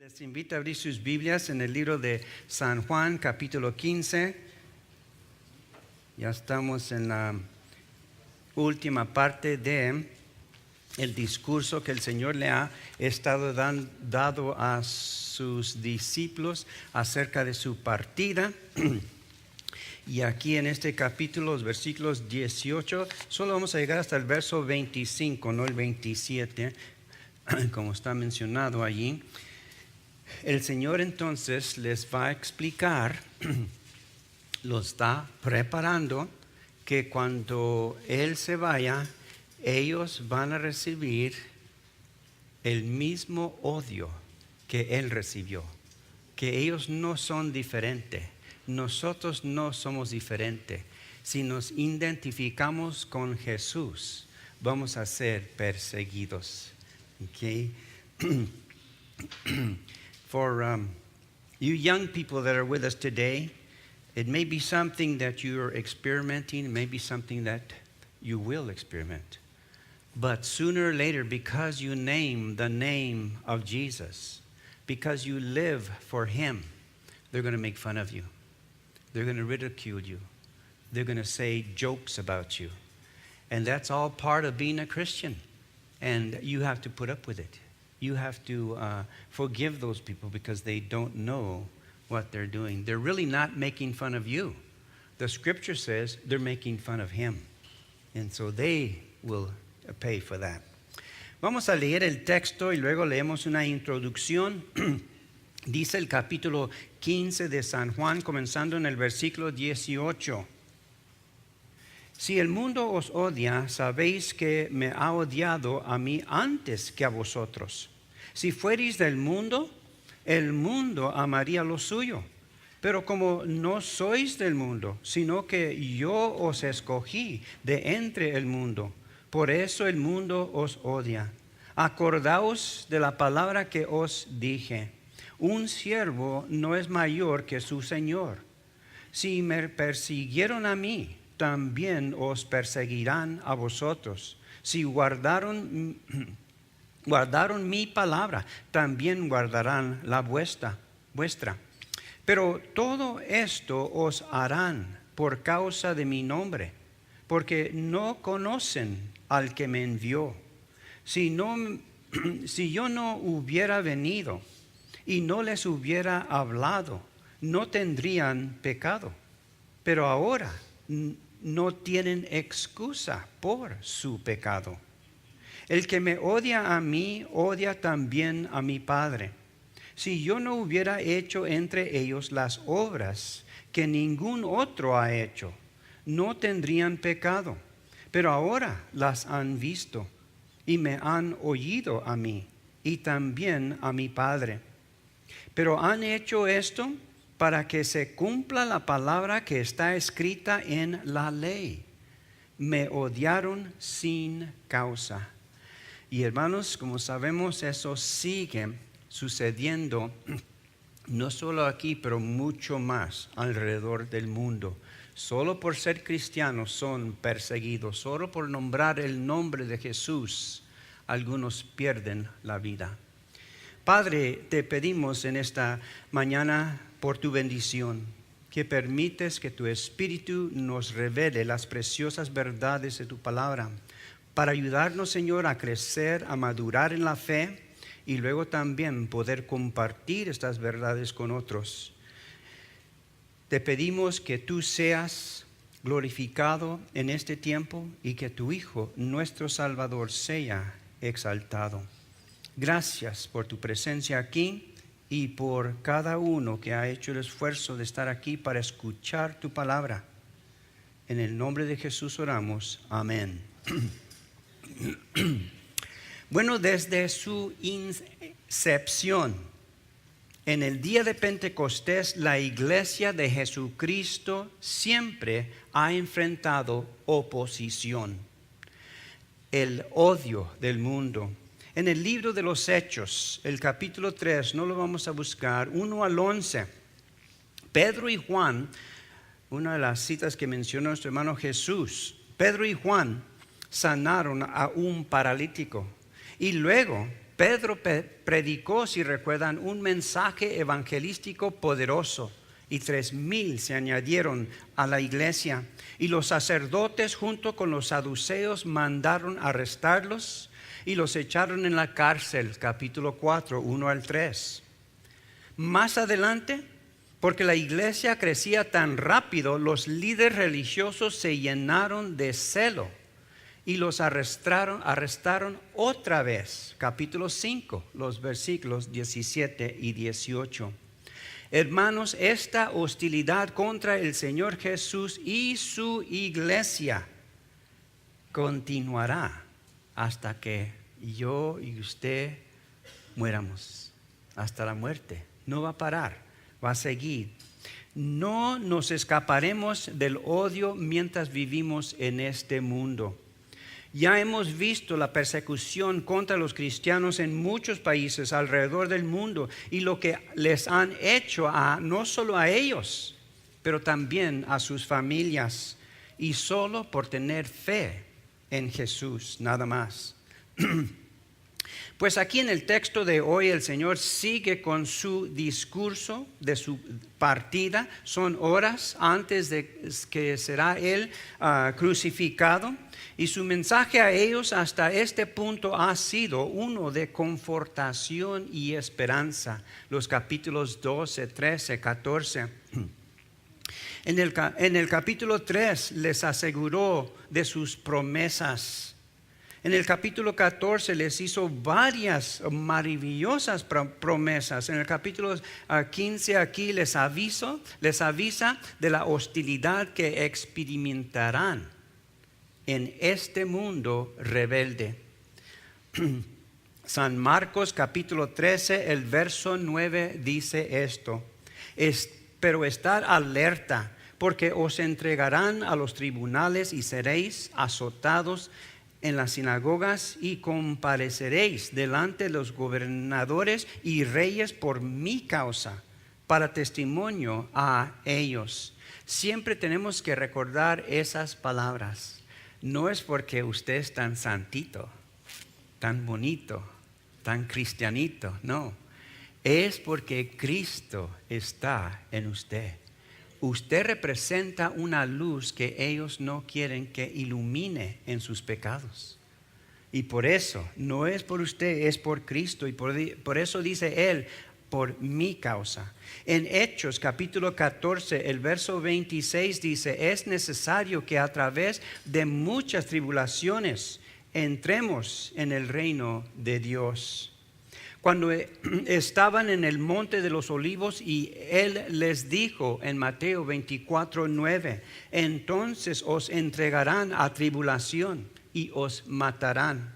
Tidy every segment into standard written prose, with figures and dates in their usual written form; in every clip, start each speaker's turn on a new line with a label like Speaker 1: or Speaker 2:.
Speaker 1: Les invito a abrir sus Biblias en el libro de San Juan, capítulo 15. Ya estamos en la última parte de el discurso que el Señor le ha estado dado a sus discípulos acerca de su partida. Y aquí en este capítulo, los versículos 18, solo vamos a llegar hasta el verso 25, no el 27, como está mencionado allí. El Señor entonces les va a explicar, lo está preparando, que cuando Él se vaya, ellos van a recibir el mismo odio que Él recibió, que ellos no son diferentes, nosotros no somos diferentes. Si nos identificamos con Jesús, vamos a ser perseguidos. Okay? For you young people that are with us today, it may be something that you're experimenting, it may be something that you will experiment. But sooner or later, because you name the name of Jesus, because you live for Him, they're going to make fun of you. They're going to ridicule you. They're going to say jokes about you. And that's all part of being a Christian. And you have to put up with it. You have to forgive those people because they don't know what they're doing. They're really not making fun of you. The scripture says they're making fun of Him. And so they will pay for that. Vamos a leer el texto y luego leemos una introducción. Dice el capítulo 15 de San Juan, comenzando en el versículo 18. Si el mundo os odia, sabéis que me ha odiado a mí antes que a vosotros. Si fuereis del mundo, el mundo amaría lo suyo. Pero como no sois del mundo, sino que yo os escogí de entre el mundo, por eso el mundo os odia. Acordaos de la palabra que os dije. Un siervo no es mayor que su Señor. Si me persiguieron a mí, también os perseguirán a vosotros. Si guardaron mi palabra, también guardarán la vuestra. Pero todo esto os harán por causa de mi nombre, porque no conocen al que me envió. Si yo no hubiera venido y no les hubiera hablado, no tendrían pecado. Pero ahora no tienen excusa por su pecado. El que me odia a mí, odia también a mi Padre. Si yo no hubiera hecho entre ellos las obras que ningún otro ha hecho, no tendrían pecado. Pero ahora las han visto y me han oído a mí y también a mi Padre. Pero han hecho esto para que se cumpla la palabra que está escrita en la ley. Me odiaron sin causa. Y hermanos, como sabemos, eso sigue sucediendo no solo aquí, pero mucho más alrededor del mundo. Solo por ser cristianos son perseguidos. Solo por nombrar el nombre de Jesús, algunos pierden la vida. Padre, te pedimos en esta mañana por tu bendición, que permites que tu Espíritu nos revele las preciosas verdades de tu palabra, para ayudarnos, Señor, a crecer, a madurar en la fe y luego también poder compartir estas verdades con otros. Te pedimos que tú seas glorificado en este tiempo y que tu Hijo, nuestro Salvador, sea exaltado. Gracias por tu presencia aquí y por cada uno que ha hecho el esfuerzo de estar aquí para escuchar tu palabra. En el nombre de Jesús oramos. Amén. Bueno, desde su incepción, en el día de Pentecostés, la iglesia de Jesucristo siempre ha enfrentado oposición, el odio del mundo. En el libro de los Hechos, el capítulo 3, no lo vamos a buscar, 1 al 11, Pedro y Juan, una de las citas que mencionó nuestro hermano Jesús, Pedro y Juan sanaron a un paralítico y luego Pedro predicó, si recuerdan, un mensaje evangelístico poderoso. Y 3,000 se añadieron a la iglesia. Y los sacerdotes junto con los saduceos mandaron arrestarlos y los echaron en la cárcel. Capítulo 4, 1 al 3. Más adelante, porque la iglesia crecía tan rápido, los líderes religiosos se llenaron de celo y los arrestaron otra vez. Capítulo 5, los versículos 17 y 18. Hermanos, esta hostilidad contra el Señor Jesús y su iglesia continuará hasta que yo y usted muéramos, hasta la muerte. No va a parar, va a seguir. No nos escaparemos del odio mientras vivimos en este mundo. Ya hemos visto la persecución contra los cristianos en muchos países alrededor del mundo y lo que les han hecho no solo a ellos, pero también a sus familias, y solo por tener fe en Jesús, nada más. Pues aquí en el texto de hoy el Señor sigue con su discurso de su partida. Son horas antes de que será Él crucificado. Y su mensaje a ellos hasta este punto ha sido uno de confortación y esperanza. Los capítulos 12, 13, 14. En el capítulo 3 les aseguró de sus promesas. En el capítulo 14 les hizo varias maravillosas promesas. En el capítulo 15 aquí les avisa de la hostilidad que experimentarán en este mundo rebelde. San Marcos capítulo 13, el verso 9 dice esto: pero estad alerta, porque os entregarán a los tribunales y seréis azotados en las sinagogas y compareceréis delante de los gobernadores y reyes por mi causa, para testimonio a ellos. Siempre tenemos que recordar esas palabras. No es porque usted es tan santito, tan bonito, tan cristianito, no. Es porque Cristo está en usted. Usted representa una luz que ellos no quieren que ilumine en sus pecados. Y por eso, no es por usted, es por Cristo. Y por eso dice Él, por mi causa. En Hechos capítulo 14, el verso 26 dice: es necesario que a través de muchas tribulaciones entremos en el reino de Dios. Cuando estaban en el monte de los olivos y Él les dijo en Mateo 24, 9: entonces os entregarán a tribulación y os matarán,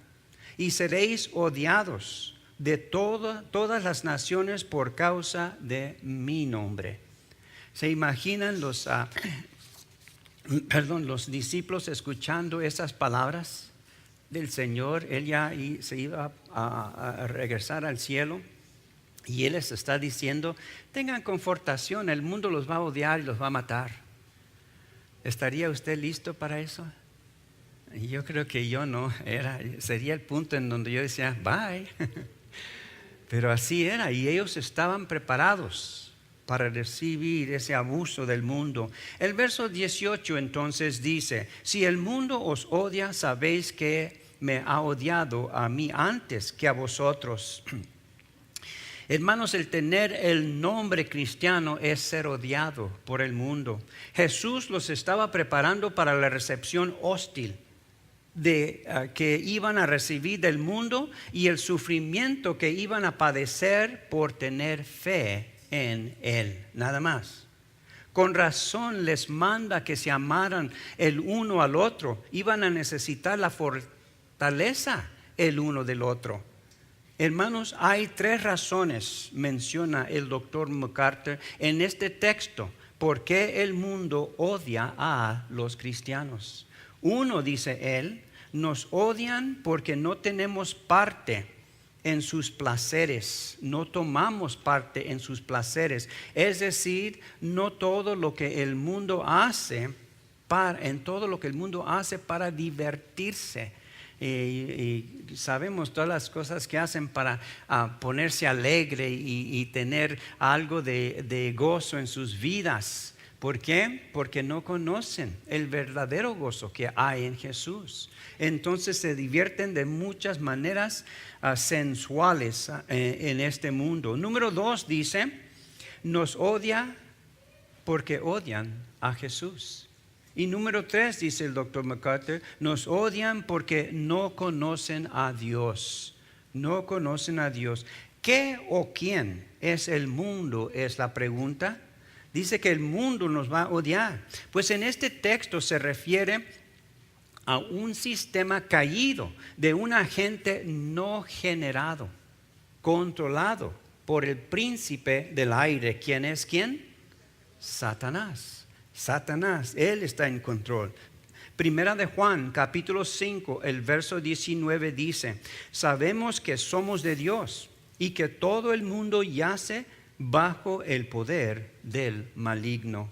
Speaker 1: y seréis odiados de todas las naciones por causa de mi nombre. ¿Se imaginan los discípulos escuchando esas palabras del Señor? Él ya se iba a regresar al cielo y Él les está diciendo: tengan confortación, el mundo los va a odiar y los va a matar. ¿Estaría usted listo para eso? Yo creo que yo no. Sería el punto en donde yo decía bye. Pero así era, y ellos estaban preparados para recibir ese abuso del mundo. El verso 18 entonces dice: si el mundo os odia, sabéis que me ha odiado a mí antes que a vosotros. Hermanos, el tener el nombre cristiano es ser odiado por el mundo. Jesús los estaba preparando para la recepción hostil que iban a recibir del mundo y el sufrimiento que iban a padecer por tener fe en Él, nada más. Con razón les manda que se amaran el uno al otro. Iban a necesitar la fortaleza el uno del otro. Hermanos, hay 3 razones, menciona el doctor MacArthur en este texto, por qué el mundo odia a los cristianos. 1, dice él, nos odian porque no tenemos parte en sus placeres, no tomamos parte en sus placeres. Es decir, no todo lo que el mundo hace para divertirse. y sabemos todas las cosas que hacen para ponerse alegre y tener algo de gozo en sus vidas. ¿Por qué? Porque no conocen el verdadero gozo que hay en Jesús. Entonces se divierten de muchas maneras sensuales en este mundo. Número 2 dice, nos odia porque odian a Jesús. Y número 3 dice el Dr. MacArthur, nos odian porque no conocen a Dios. No conocen a Dios. ¿Qué o quién es el mundo? Es la pregunta. Dice que el mundo nos va a odiar. Pues en este texto se refiere a un sistema caído de un agente no generado, controlado por el príncipe del aire. ¿Quién es quién? Satanás. Satanás, él está en control. Primera de Juan, capítulo 5, el verso 19 dice, sabemos que somos de Dios y que todo el mundo yace bajo el poder del maligno.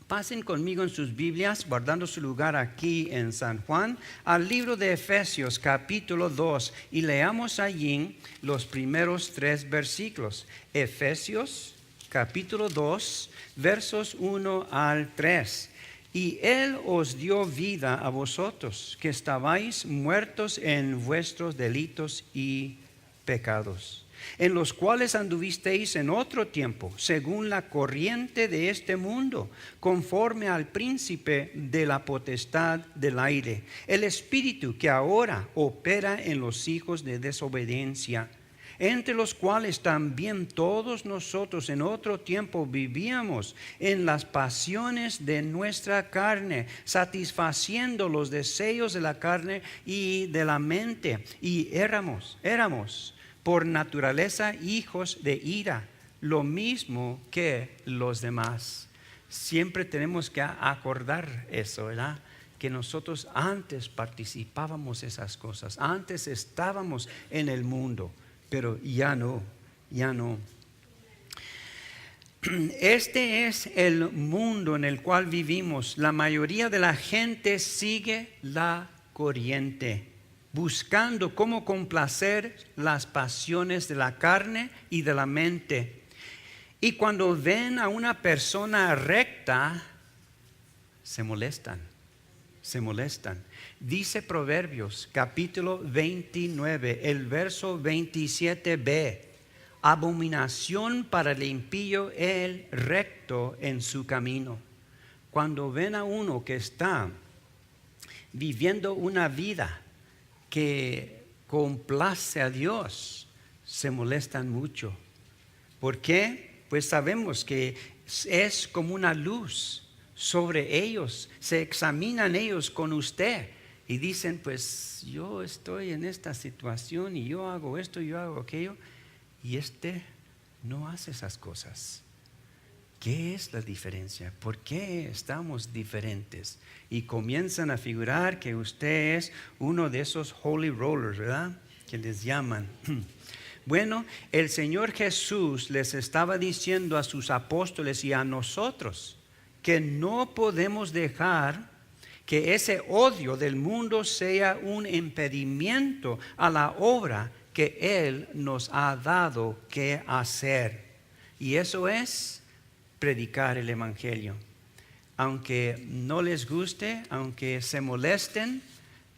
Speaker 1: Pasen conmigo en sus Biblias, guardando su lugar aquí en San Juan, al libro de Efesios capítulo 2 y leamos allí los primeros 3 versículos. Efesios capítulo 2, versos 1 al 3. Y Él os dio vida a vosotros, que estabais muertos en vuestros delitos y pecados, en los cuales anduvisteis en otro tiempo, según la corriente de este mundo, conforme al príncipe de la potestad del aire, el espíritu que ahora opera en los hijos de desobediencia, entre los cuales también todos nosotros en otro tiempo vivíamos en las pasiones de nuestra carne, satisfaciendo los deseos de la carne y de la mente, y éramos por naturaleza hijos de ira, lo mismo que los demás. Siempre tenemos que acordar eso, ¿verdad? Que nosotros antes participábamos de esas cosas, antes estábamos en el mundo, pero ya no. Este es el mundo en el cual vivimos. La mayoría de la gente sigue la corriente, buscando cómo complacer las pasiones de la carne y de la mente. Y cuando ven a una persona recta, se molestan. Dice Proverbios capítulo 29, el verso 27b, abominación para el impío el recto en su camino. Cuando ven a uno que está viviendo una vida que complace a Dios, se molestan mucho. ¿Por qué? Pues sabemos que es como una luz sobre ellos, se examinan ellos con usted y dicen, pues yo estoy en esta situación y yo hago esto, yo hago aquello, y no hace esas cosas. ¿Qué es la diferencia? ¿Por qué estamos diferentes? Y comienzan a figurar que usted es uno de esos holy rollers, ¿verdad? Que les llaman. Bueno, el Señor Jesús les estaba diciendo a sus apóstoles y a nosotros que no podemos dejar que ese odio del mundo sea un impedimento a la obra que Él nos ha dado que hacer. Y eso es predicar el Evangelio. Aunque no les guste, aunque se molesten,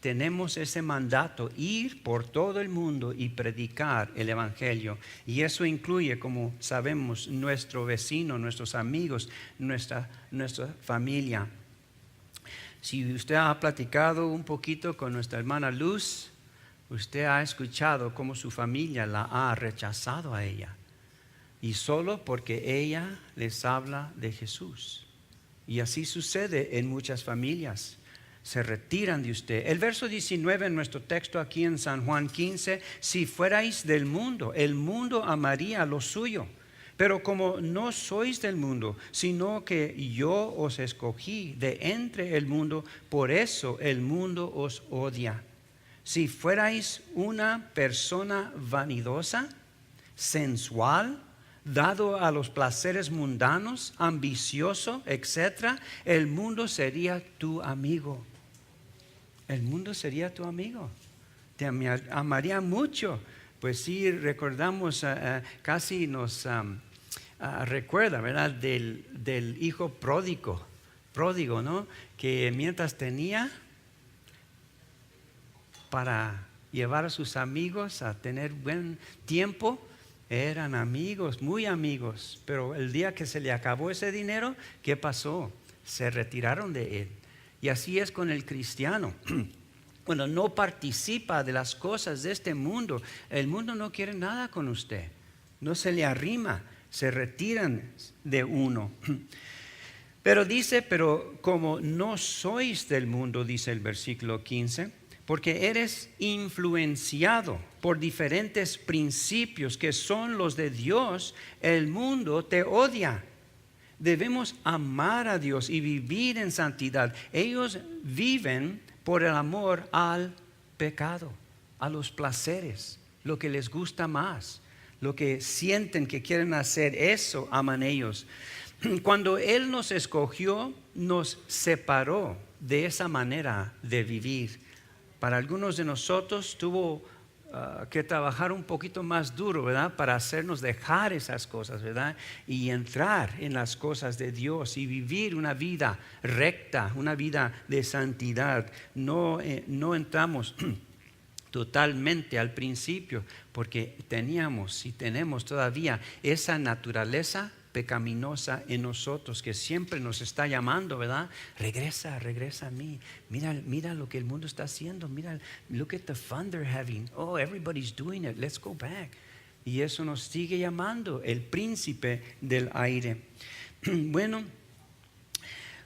Speaker 1: tenemos ese mandato, ir por todo el mundo y predicar el Evangelio. Y eso incluye, como sabemos, nuestro vecino, nuestros amigos, nuestra familia. Si usted ha platicado un poquito con nuestra hermana Luz, usted ha escuchado cómo su familia la ha rechazado a ella. Y solo porque ella les habla de Jesús. Y así sucede en muchas familias. Se retiran de usted. El verso 19 en nuestro texto aquí en San Juan 15, si fuerais del mundo, el mundo amaría lo suyo. Pero como no sois del mundo, sino que yo os escogí de entre el mundo, por eso el mundo os odia. Si fuerais una persona vanidosa, sensual, dado a los placeres mundanos, ambicioso, etc., el mundo sería tu amigo. el mundo sería tu amigo. Te amaría mucho. Pues sí, recordamos, casi nos recuerda, ¿verdad? Del hijo pródigo, ¿no? Que mientras tenía para llevar a sus amigos a tener buen tiempo, eran amigos, muy amigos. Pero el día que se le acabó ese dinero, ¿qué pasó? Se retiraron de él. Y así es con el cristiano. Cuando no participa de las cosas de este mundo, el mundo no quiere nada con usted. No se le arrima, se retiran de uno. Pero dice, pero como no sois del mundo, dice el versículo 15, porque eres influenciado por diferentes principios que son los de Dios, el mundo te odia. Debemos amar a Dios y vivir en santidad. Ellos viven por el amor al pecado, a los placeres, lo que les gusta más, lo que sienten que quieren hacer, eso aman ellos. Cuando Él nos escogió, nos separó de esa manera de vivir. Para algunos de nosotros tuvo que trabajar un poquito más duro, ¿verdad? Para hacernos dejar esas cosas, ¿verdad? Y entrar en las cosas de Dios y vivir una vida recta, una vida de santidad. No entramos totalmente al principio porque teníamos y tenemos todavía esa naturaleza pecaminosa en nosotros que siempre nos está llamando, ¿verdad? Regresa a mí. Mira lo que el mundo está haciendo. Mira, look at the fun they're having. Oh, everybody's doing it. Let's go back. Y eso nos sigue llamando el príncipe del aire. Bueno,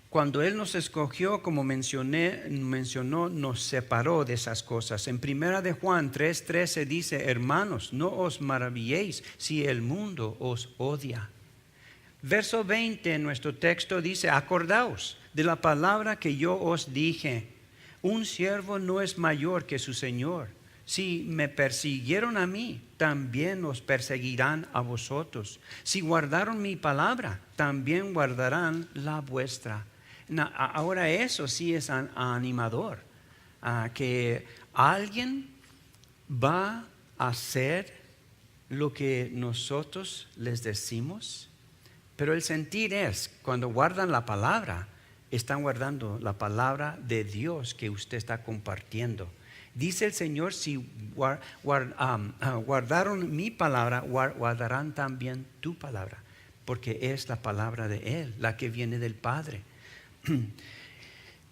Speaker 1: cuando Él nos escogió, como mencionó, nos separó de esas cosas. En 1 de Juan 3:13 dice, hermanos, no os maravilléis si el mundo os odia. Verso 20 en nuestro texto dice, acordaos de la palabra que yo os dije, un siervo no es mayor que su Señor. Si me persiguieron a mí, también os perseguirán a vosotros. Si guardaron mi palabra, también guardarán la vuestra. Ahora eso sí es animador, que alguien va a hacer lo que nosotros les decimos. Pero el sentir es, cuando guardan la palabra, están guardando la palabra de Dios que usted está compartiendo. Dice el Señor, si guardaron mi palabra, guardarán también tu palabra, porque es la palabra de Él, la que viene del Padre.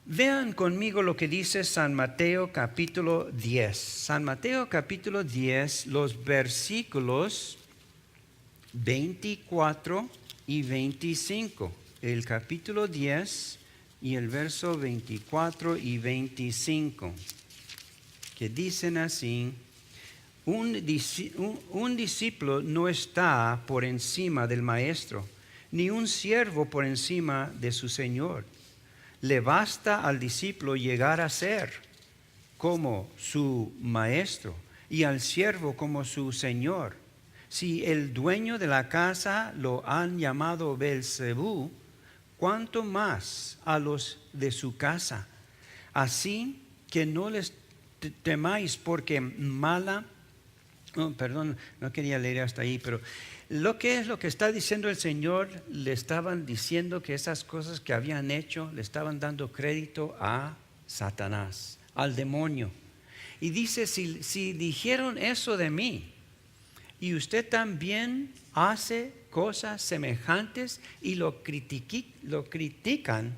Speaker 1: Vean conmigo lo que dice San Mateo capítulo 10. San Mateo capítulo 10, los versículos 24 y 25, el capítulo 10 y el verso 24 y 25, que dicen así, un discípulo no está por encima del maestro, ni un siervo por encima de su señor. Le basta al discípulo llegar a ser como su maestro y al siervo como su señor. Si el dueño de la casa lo han llamado Beelzebú, ¿cuánto más a los de su casa? Así que no les temáis porque no quería leer hasta ahí, pero lo que está diciendo el Señor, le estaban diciendo que esas cosas que habían hecho, le estaban dando crédito a Satanás, al demonio. Y dice, si dijeron eso de mí, y usted también hace cosas semejantes y lo critican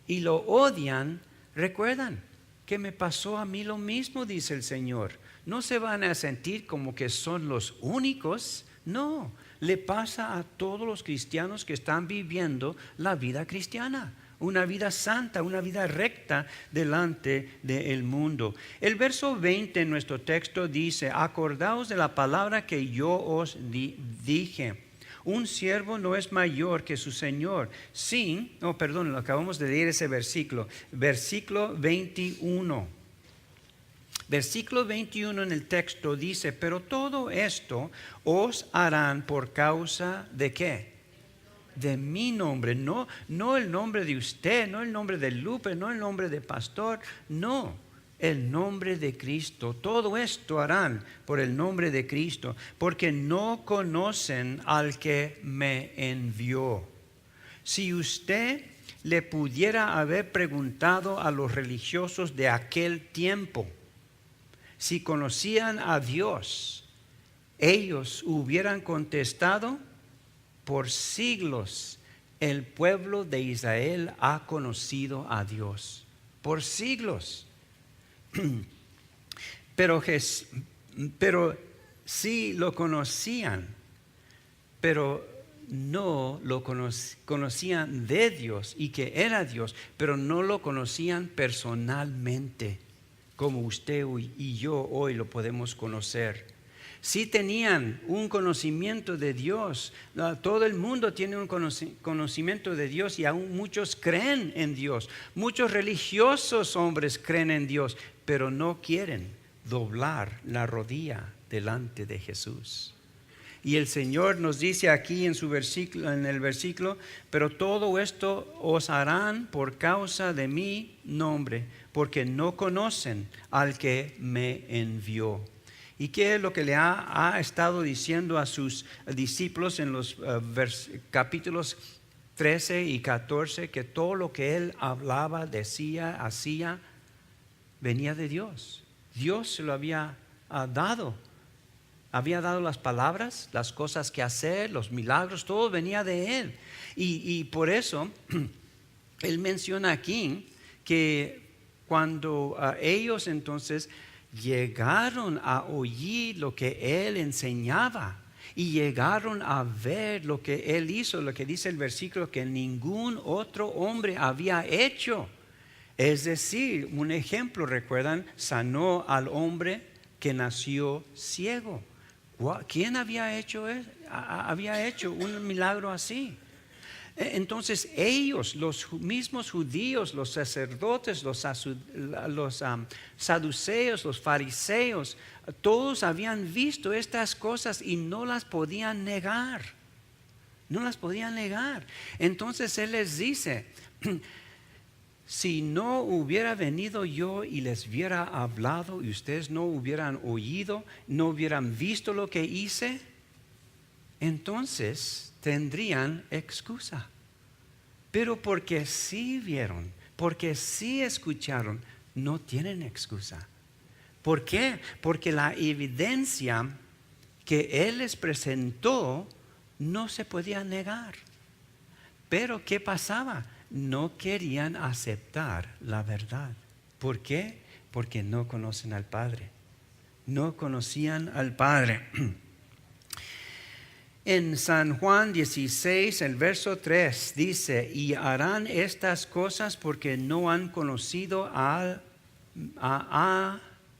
Speaker 1: y lo odian, recuerdan que me pasó a mí lo mismo, dice el Señor. No se van a sentir como que son los únicos, no, le pasa a todos los cristianos que están viviendo la vida cristiana. Una vida santa, una vida recta delante del mundo. El verso 20 en nuestro texto dice, acordaos de la palabra que yo os dije. Un siervo no es mayor que su señor. Acabamos de leer ese versículo. Versículo 21. Versículo 21 en el texto dice, pero todo esto os harán por causa de ¿qué? De mi nombre, no el nombre de usted, no el nombre de Lupe, no el nombre de pastor, no, el nombre de Cristo. Todo esto harán por el nombre de Cristo, porque no conocen al que me envió. Si usted le pudiera haber preguntado a los religiosos de aquel tiempo si conocían a Dios, ellos hubieran contestado: por siglos el pueblo de Israel ha conocido a Dios. Por siglos. Pero sí lo conocían, pero no lo conocían de Dios y que era Dios, pero no lo conocían personalmente, como usted y yo hoy lo podemos conocer. Sí tenían un conocimiento de Dios. Todo el mundo tiene un conocimiento de Dios y aún muchos creen en Dios. Muchos religiosos hombres creen en Dios, pero no quieren doblar la rodilla delante de Jesús. Y el Señor nos dice aquí en el versículo: pero todo esto os harán por causa de mi nombre, porque no conocen al que me envió. ¿Y qué es lo que le ha estado diciendo a sus discípulos en los capítulos 13 y 14? Que todo lo que él hablaba, decía, hacía, venía de Dios. Dios se lo había dado. Había dado las palabras, las cosas que hacer, los milagros, todo venía de él. Y por eso él menciona aquí que cuando ellos entonces llegaron a oír lo que él enseñaba y llegaron a ver lo que él hizo, lo que dice el versículo, que ningún otro hombre había hecho. Es decir, un ejemplo, recuerdan, sanó al hombre que nació ciego. ¿Quién había hecho un milagro así? Entonces ellos, los mismos judíos, los sacerdotes, los saduceos, los fariseos, todos habían visto estas cosas y no las podían negar. No las podían negar. Entonces él les dice: si no hubiera venido yo y les hubiera hablado y ustedes no hubieran oído, no hubieran visto lo que hice, entonces tendrían excusa. Pero porque sí vieron, porque sí escucharon, no tienen excusa. ¿Por qué? Porque la evidencia que él les presentó no se podía negar. Pero ¿qué pasaba? No querían aceptar la verdad. ¿Por qué? Porque no conocen al Padre. No conocían al Padre. En San Juan 16, el verso 3 dice: y harán estas cosas porque no han conocido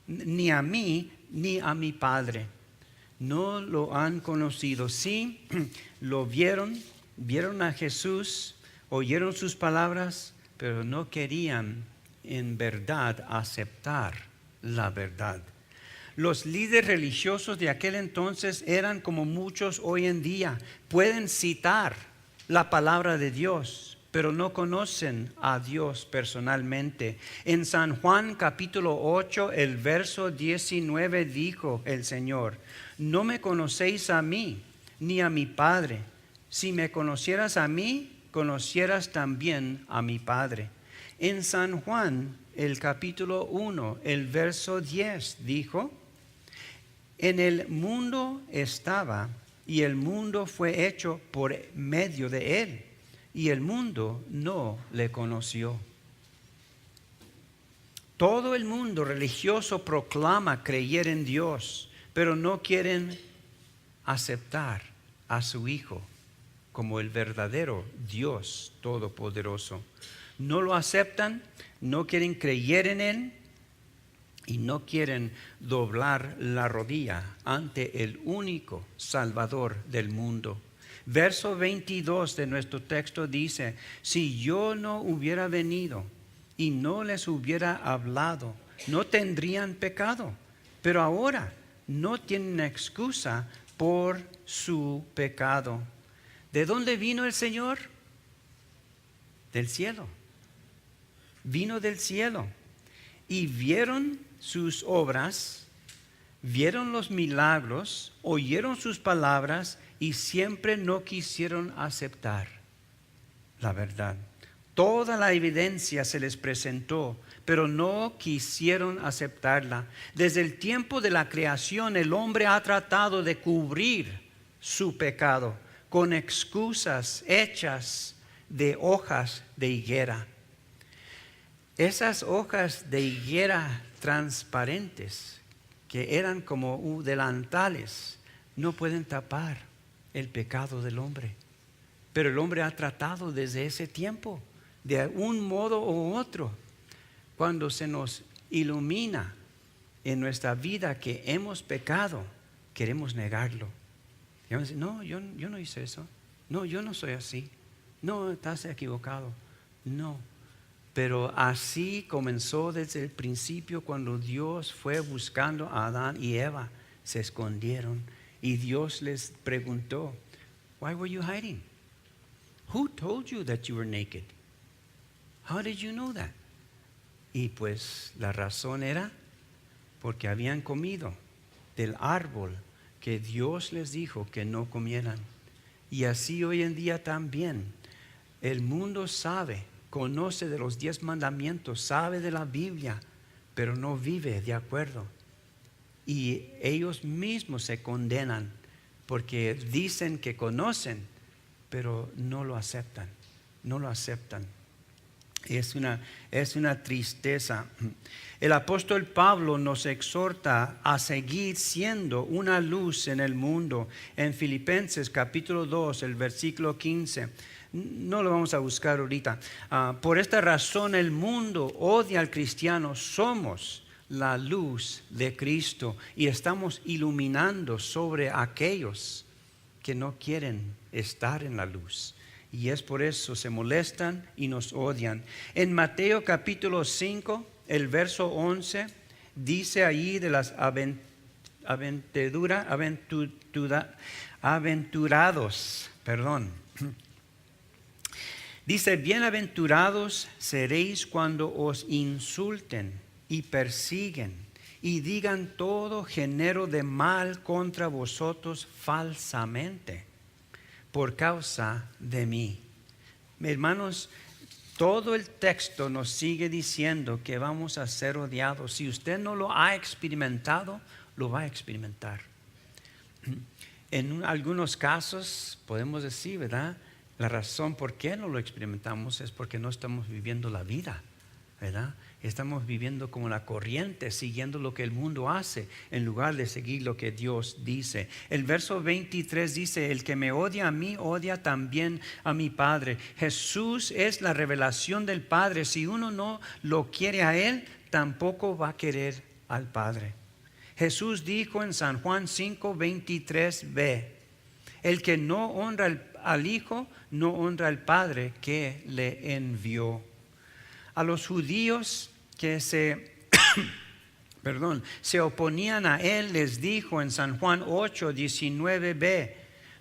Speaker 1: ni a mí ni a mi Padre. No lo han conocido. Sí, lo vieron a Jesús, oyeron sus palabras, pero no querían en verdad aceptar la verdad. Los líderes religiosos de aquel entonces eran como muchos hoy en día. Pueden citar la palabra de Dios, pero no conocen a Dios personalmente. En San Juan capítulo 8, el verso 19 dijo el Señor: no me conocéis a mí, ni a mi Padre. Si me conocieras a mí, conocieras también a mi Padre. En San Juan, el capítulo 1, el verso 10 dijo: en el mundo estaba, y el mundo fue hecho por medio de él, y el mundo no le conoció. Todo el mundo religioso proclama creer en Dios, pero no quieren aceptar a su Hijo como el verdadero Dios Todopoderoso. No lo aceptan, no quieren creer en Él y no quieren doblar la rodilla ante el único Salvador del mundo. Verso 22 de nuestro texto dice: si yo no hubiera venido y no les hubiera hablado, no tendrían pecado, pero ahora no tienen excusa por su pecado. ¿De dónde vino el Señor? Del cielo. Vino del cielo. y vieron sus obras, vieron los milagros, oyeron sus palabras y siempre no quisieron aceptar la verdad. Toda la evidencia se les presentó, pero no quisieron aceptarla. Desde el tiempo de la creación, el hombre ha tratado de cubrir su pecado con excusas hechas de hojas de higuera. Esas hojas de higuera transparentes, que eran como delantales, no pueden tapar el pecado del hombre. Pero el hombre ha tratado desde ese tiempo, de un modo u otro. Cuando se nos ilumina en nuestra vida que hemos pecado, queremos negarlo. Y vamos a decir, no, yo no hice eso. No, yo no soy así. No, estás equivocado. No. Pero así comenzó desde el principio, cuando Dios fue buscando a Adán y Eva. Se escondieron y Dios les preguntó, "Why were you hiding? Who told you that you were naked? How did you know that?" Y pues la razón era porque habían comido del árbol que Dios les dijo que no comieran. Y así hoy en día también el mundo sabe, conoce de los 10 mandamientos, sabe de la Biblia, pero no vive de acuerdo. Y ellos mismos se condenan porque dicen que conocen, pero no lo aceptan, no lo aceptan. Es una tristeza. El apóstol Pablo nos exhorta a seguir siendo una luz en el mundo. En Filipenses capítulo 2, el versículo 15. No lo vamos a buscar ahorita. Por esta razón el mundo odia al cristiano. Somos la luz de Cristo y estamos iluminando sobre aquellos que no quieren estar en la luz. Y es por eso se molestan y nos odian. En Mateo capítulo 5, el verso 11, dice ahí de las aventurados. Dice, bienaventurados seréis cuando os insulten y persiguen y digan todo género de mal contra vosotros falsamente, por causa de mí. Hermanos, todo el texto nos sigue diciendo que vamos a ser odiados. Si usted no lo ha experimentado, lo va a experimentar. En algunos casos podemos decir, ¿verdad? La razón por qué no lo experimentamos es porque no estamos viviendo la vida, ¿verdad? Estamos viviendo como la corriente, siguiendo lo que el mundo hace, en lugar de seguir lo que Dios dice. El verso 23 dice, el que me odia a mí, odia también a mi Padre. Jesús es la revelación del Padre. Si uno no lo quiere a Él, tampoco va a querer al Padre. Jesús dijo en San Juan 5:23b, el que no honra al Hijo, no honra al Padre que le envió. A los judíos que se oponían a Él, les dijo en San Juan 8:19b,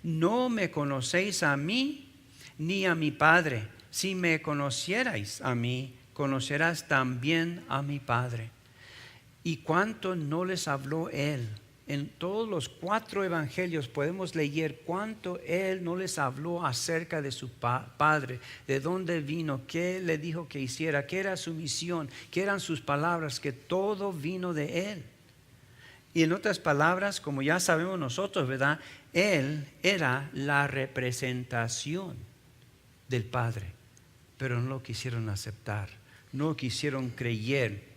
Speaker 1: no me conocéis a mí ni a mi Padre. Si me conocierais a mí, conocerás también a mi Padre. ¿Y cuánto no les habló Él? En todos los 4 evangelios podemos leer cuánto Él no les habló acerca de su Padre, de dónde vino, qué le dijo que hiciera, qué era su misión, qué eran sus palabras, que todo vino de Él. Y en otras palabras, como ya sabemos nosotros, ¿verdad? Él era la representación del Padre, pero no lo quisieron aceptar, no quisieron creer.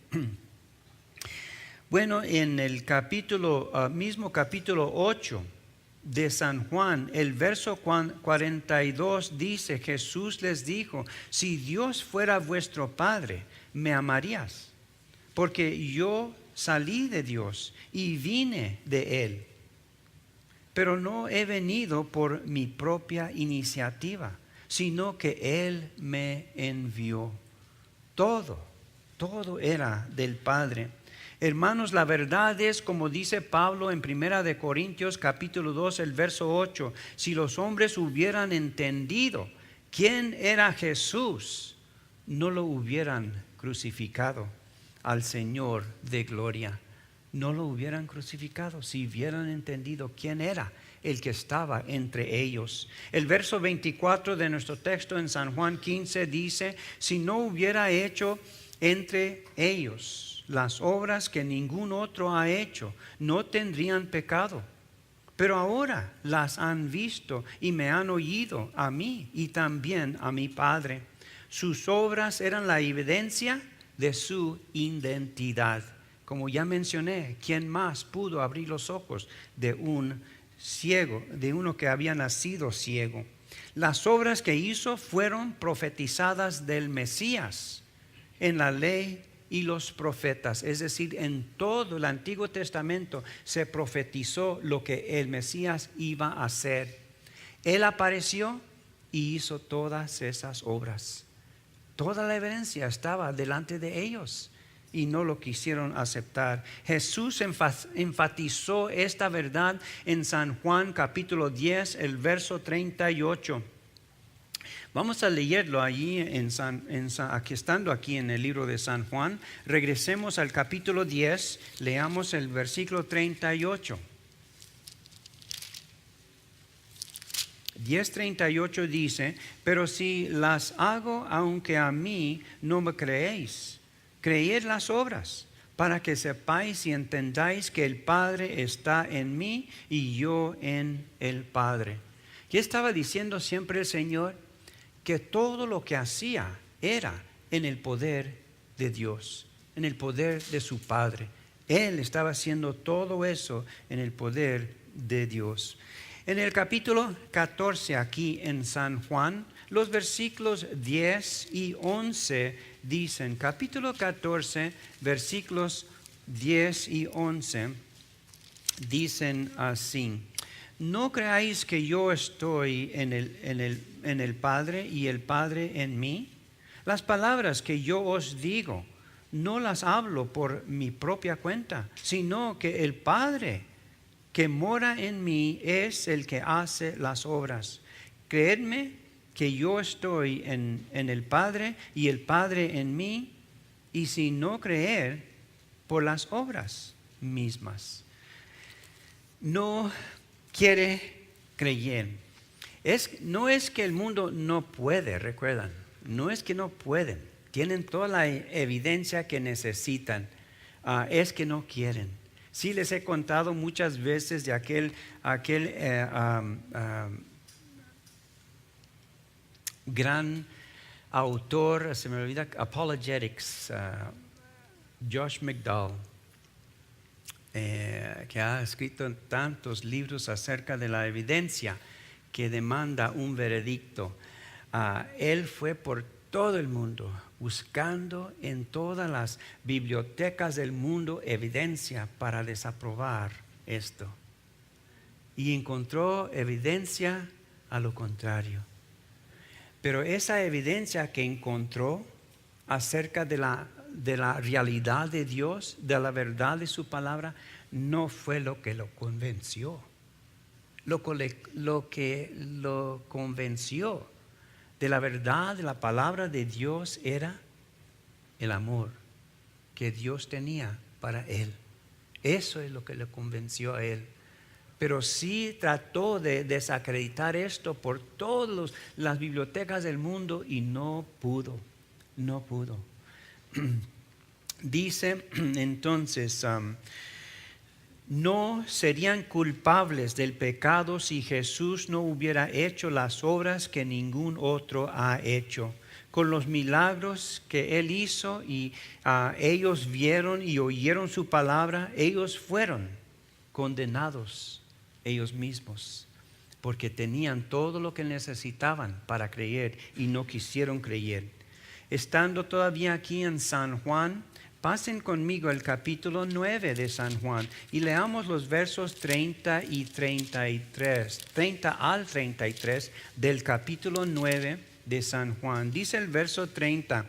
Speaker 1: Bueno, en el mismo capítulo 8 de San Juan, el verso 42 dice, Jesús les dijo, si Dios fuera vuestro Padre, me amarías, porque yo salí de Dios y vine de Él, pero no he venido por mi propia iniciativa, sino que Él me envió. Todo era del Padre. Hermanos, la verdad es, como dice Pablo en 1 Corintios capítulo 2, el verso 8, si los hombres hubieran entendido quién era Jesús, no lo hubieran crucificado. al Señor de gloria. No lo hubieran crucificado si hubieran entendido quién era el que estaba entre ellos. El verso 24 de nuestro texto en San Juan 15 dice: si no hubiera hecho entre ellos las obras que ningún otro ha hecho, no tendrían pecado. Pero ahora las han visto y me han oído a mí y también a mi Padre. Sus obras eran la evidencia de su identidad. Como ya mencioné, ¿quién más pudo abrir los ojos de un ciego, de uno que había nacido ciego? Las obras que hizo fueron profetizadas del Mesías en la ley y los profetas, es decir, en todo el Antiguo Testamento se profetizó lo que el Mesías iba a hacer. Él apareció y hizo todas esas obras. Toda la evidencia estaba delante de ellos y no lo quisieron aceptar. Jesús enfatizó esta verdad en San Juan capítulo 10, el verso 38. Vamos a leerlo allí estando aquí en el libro de San Juan. Regresemos al capítulo 10, leamos el versículo 38. 10:38 dice: pero si las hago aunque a mí no me creéis, creed las obras, para que sepáis y entendáis que el Padre está en mí y yo en el Padre. ¿Qué estaba diciendo siempre el Señor? Que todo lo que hacía era en el poder de Dios, en el poder de su Padre. Él estaba haciendo todo eso en el poder de Dios. En el capítulo 14 aquí en San Juan, los versículos 10 y 11 dicen, capítulo 14, versículos 10 y 11, dicen así: no creáis que yo estoy en el Padre y el Padre en mí. Las palabras que yo os digo no las hablo por mi propia cuenta, sino que el Padre que mora en mí es el que hace las obras. Creedme que yo estoy en el Padre y el Padre en mí, y si no creer, por las obras mismas. No quiere creer. No es que el mundo no puede, recuerdan, no es que no pueden, tienen toda la evidencia que necesitan, es que no quieren. Sí, les he contado muchas veces de aquel gran autor, se me olvida, Apologetics, Josh McDowell, que ha escrito tantos libros acerca de la evidencia que demanda un veredicto. Él fue por todo el mundo buscando en todas las bibliotecas del mundo evidencia para desaprobar esto, y encontró evidencia a lo contrario. Pero esa evidencia que encontró acerca de la realidad de Dios, de la verdad de su palabra, no fue lo que lo convenció. Lo que lo convenció de la verdad de la palabra de Dios era el amor que Dios tenía para él. Eso es lo que le convenció a él. Pero sí trató de desacreditar esto por todas las bibliotecas del mundo y no pudo. Dice entonces, no serían culpables del pecado si Jesús no hubiera hecho las obras que ningún otro ha hecho. Con los milagros que Él hizo y ellos vieron y oyeron su palabra, ellos fueron condenados ellos mismos, porque tenían todo lo que necesitaban para creer y no quisieron creer. Estando todavía aquí en San Juan, pasen conmigo el capítulo 9 de San Juan y leamos los versos 30 y 33, 30 al 33 del capítulo 9 de San Juan. Dice el verso 30.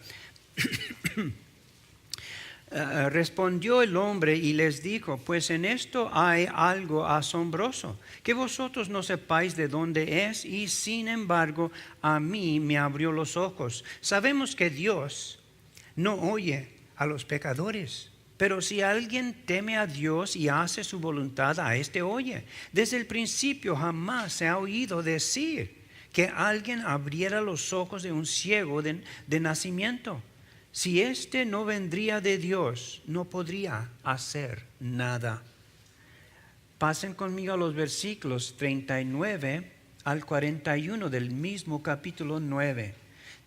Speaker 1: Respondió el hombre y les dijo: pues en esto hay algo asombroso, que vosotros no sepáis de dónde es, y sin embargo a mí me abrió los ojos. Sabemos que Dios no oye a los pecadores. Pero si alguien teme a Dios y hace su voluntad, a este oye. Desde el principio jamás se ha oído decir que alguien abriera los ojos de un ciego de nacimiento. Si éste no vendría de Dios, no podría hacer nada. Pasen conmigo a los versículos 39 al 41 del mismo capítulo 9.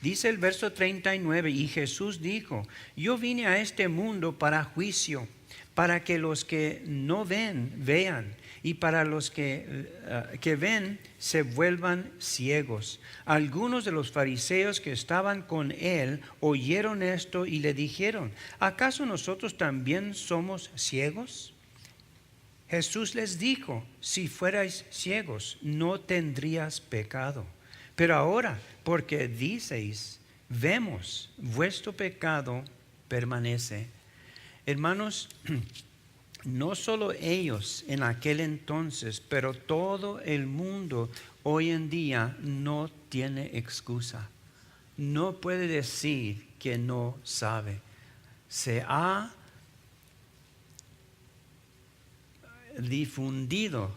Speaker 1: Dice el verso 39, y Jesús dijo: yo vine a este mundo para juicio, para que los que no ven, vean, y para los que ven, se vuelvan ciegos. Algunos de los fariseos que estaban con él oyeron esto y le dijeron: ¿acaso nosotros también somos ciegos? Jesús les dijo: si fuerais ciegos, no tendrías pecado. Pero ahora, porque diceis, vemos, vuestro pecado permanece. Hermanos, no solo ellos en aquel entonces, pero todo el mundo hoy en día no tiene excusa. No puede decir que no sabe. Se ha difundido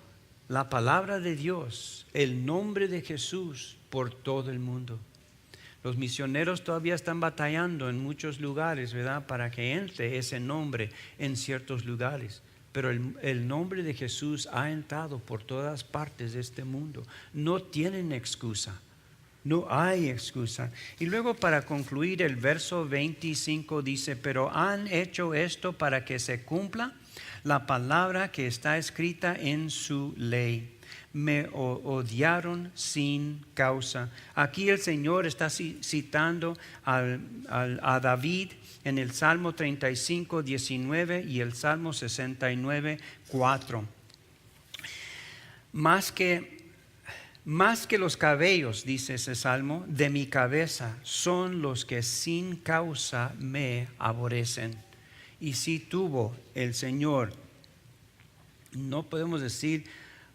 Speaker 1: la palabra de Dios, el nombre de Jesús por todo el mundo. Los misioneros todavía están batallando en muchos lugares, ¿verdad?, para que entre ese nombre en ciertos lugares. Pero el nombre de Jesús ha entrado por todas partes de este mundo. No tienen excusa. No hay excusa. Y luego, para concluir, el verso 25 dice: pero han hecho esto para que se cumpla la palabra que está escrita en su ley. Me odiaron sin causa. Aquí el Señor está citando a David en el Salmo 35, 19 y el Salmo 69, 4. Más que los cabellos, dice ese salmo, de mi cabeza son los que sin causa me aborrecen. Y si tuvo el Señor, no podemos decir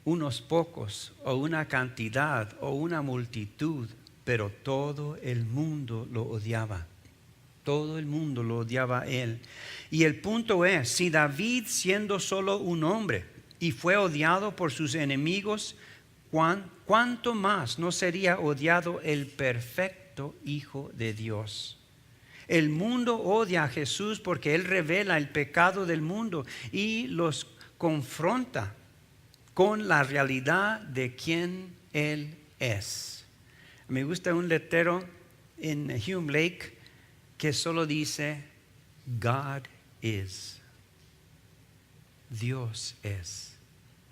Speaker 1: unos pocos o una cantidad o una multitud, pero todo el mundo lo odiaba. Todo el mundo lo odiaba a él. Y el punto es, si David, siendo solo un hombre y fue odiado por sus enemigos, ¿cuánto más no sería odiado el perfecto Hijo de Dios? El mundo odia a Jesús porque Él revela el pecado del mundo y los confronta con la realidad de quién Él es. Me gusta un letrero en Hume Lake que solo dice: God is. Dios es.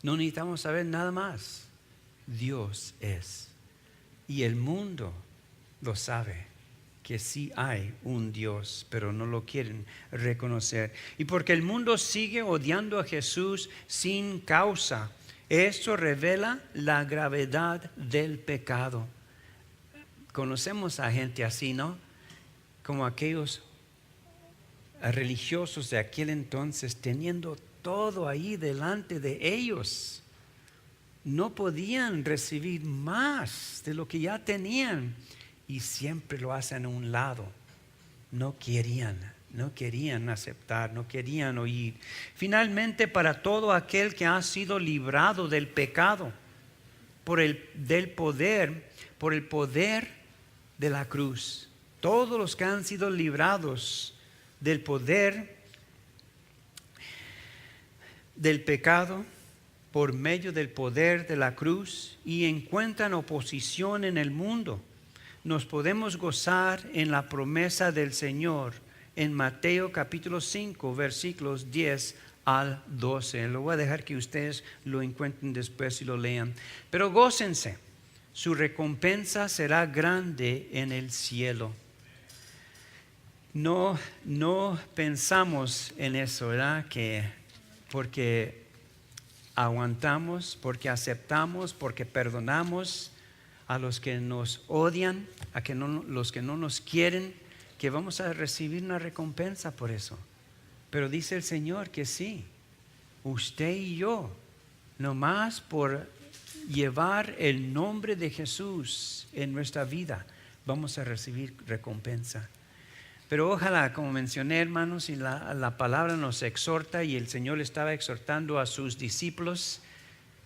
Speaker 1: No necesitamos saber nada más. Dios es. Y el mundo lo sabe, que sí hay un Dios, pero no lo quieren reconocer. Y porque el mundo sigue odiando a Jesús sin causa, esto revela la gravedad del pecado. Conocemos a gente así, ¿no? Como aquellos religiosos de aquel entonces, teniendo todo ahí delante de ellos. No podían recibir más de lo que ya tenían. Y siempre lo hacen a un lado. No querían aceptar, no querían oír. Finalmente, para todo aquel que ha sido librado del pecado por el poder de la cruz, todos los que han sido librados del poder del pecado por medio del poder de la cruz y encuentran oposición en el mundo, nos podemos gozar en la promesa del Señor en Mateo capítulo 5, versículos 10 al 12. Lo voy a dejar que ustedes lo encuentren después y lo lean. Pero gócense, su recompensa será grande en el cielo. No pensamos en eso, ¿verdad? Que porque aguantamos, porque aceptamos, porque perdonamos a los que nos odian, los que no nos quieren, que vamos a recibir una recompensa por eso. Pero dice el Señor que sí, usted y yo, nomás por llevar el nombre de Jesús en nuestra vida, vamos a recibir recompensa. Pero ojalá, como mencioné, hermanos, y la palabra nos exhorta y el Señor estaba exhortando a sus discípulos,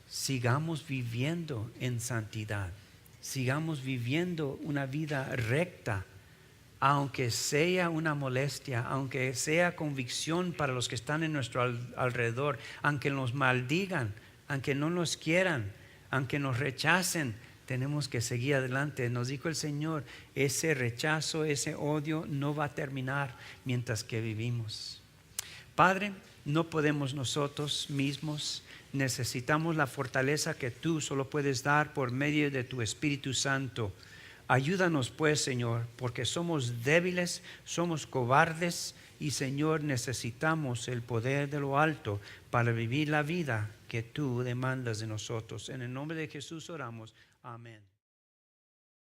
Speaker 1: sigamos viviendo en santidad, sigamos viviendo una vida recta, aunque sea una molestia, aunque sea convicción para los que están en nuestro alrededor, aunque nos maldigan, aunque no nos quieran, aunque nos rechacen, tenemos que seguir adelante. Nos dijo el Señor, ese rechazo, ese odio no va a terminar mientras que vivimos. Padre, no podemos nosotros mismos, necesitamos la fortaleza que tú solo puedes dar por medio de tu Espíritu Santo. Ayúdanos pues, Señor, porque somos débiles, somos cobardes y, Señor, necesitamos el poder de lo alto para vivir la vida que tú demandas de nosotros. En el nombre de Jesús oramos. Amén.